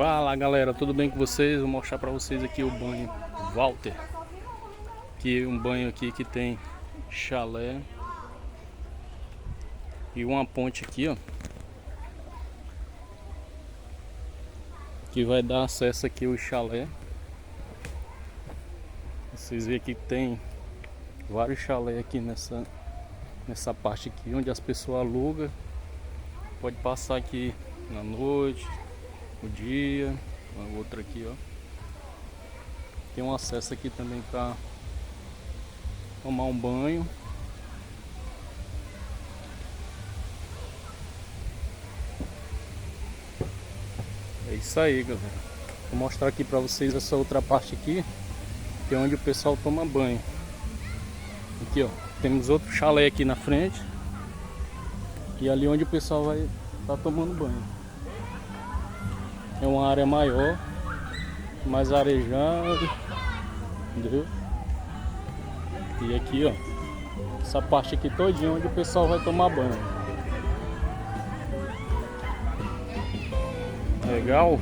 Fala galera, tudo bem com vocês? Vou mostrar pra vocês aqui o banho Walter. Que um banho aqui que tem chalé e uma ponte aqui, ó, que vai dar acesso aqui ao chalé. Vocês veem aqui que tem vários chalés aqui nessa parte aqui, onde as pessoas alugam. Pode passar aqui na noite, o dia. A outra aqui, ó, tem um acesso aqui também para tomar um banho. É isso aí, galera. Vou mostrar aqui para vocês essa outra parte aqui, que é onde o pessoal toma banho. Aqui, ó, temos outro chalé aqui na frente, e ali onde o pessoal vai estar tomando banho. É uma área maior, mais arejada, entendeu? E aqui, ó, essa parte aqui todinha onde o pessoal vai tomar banho. Legal?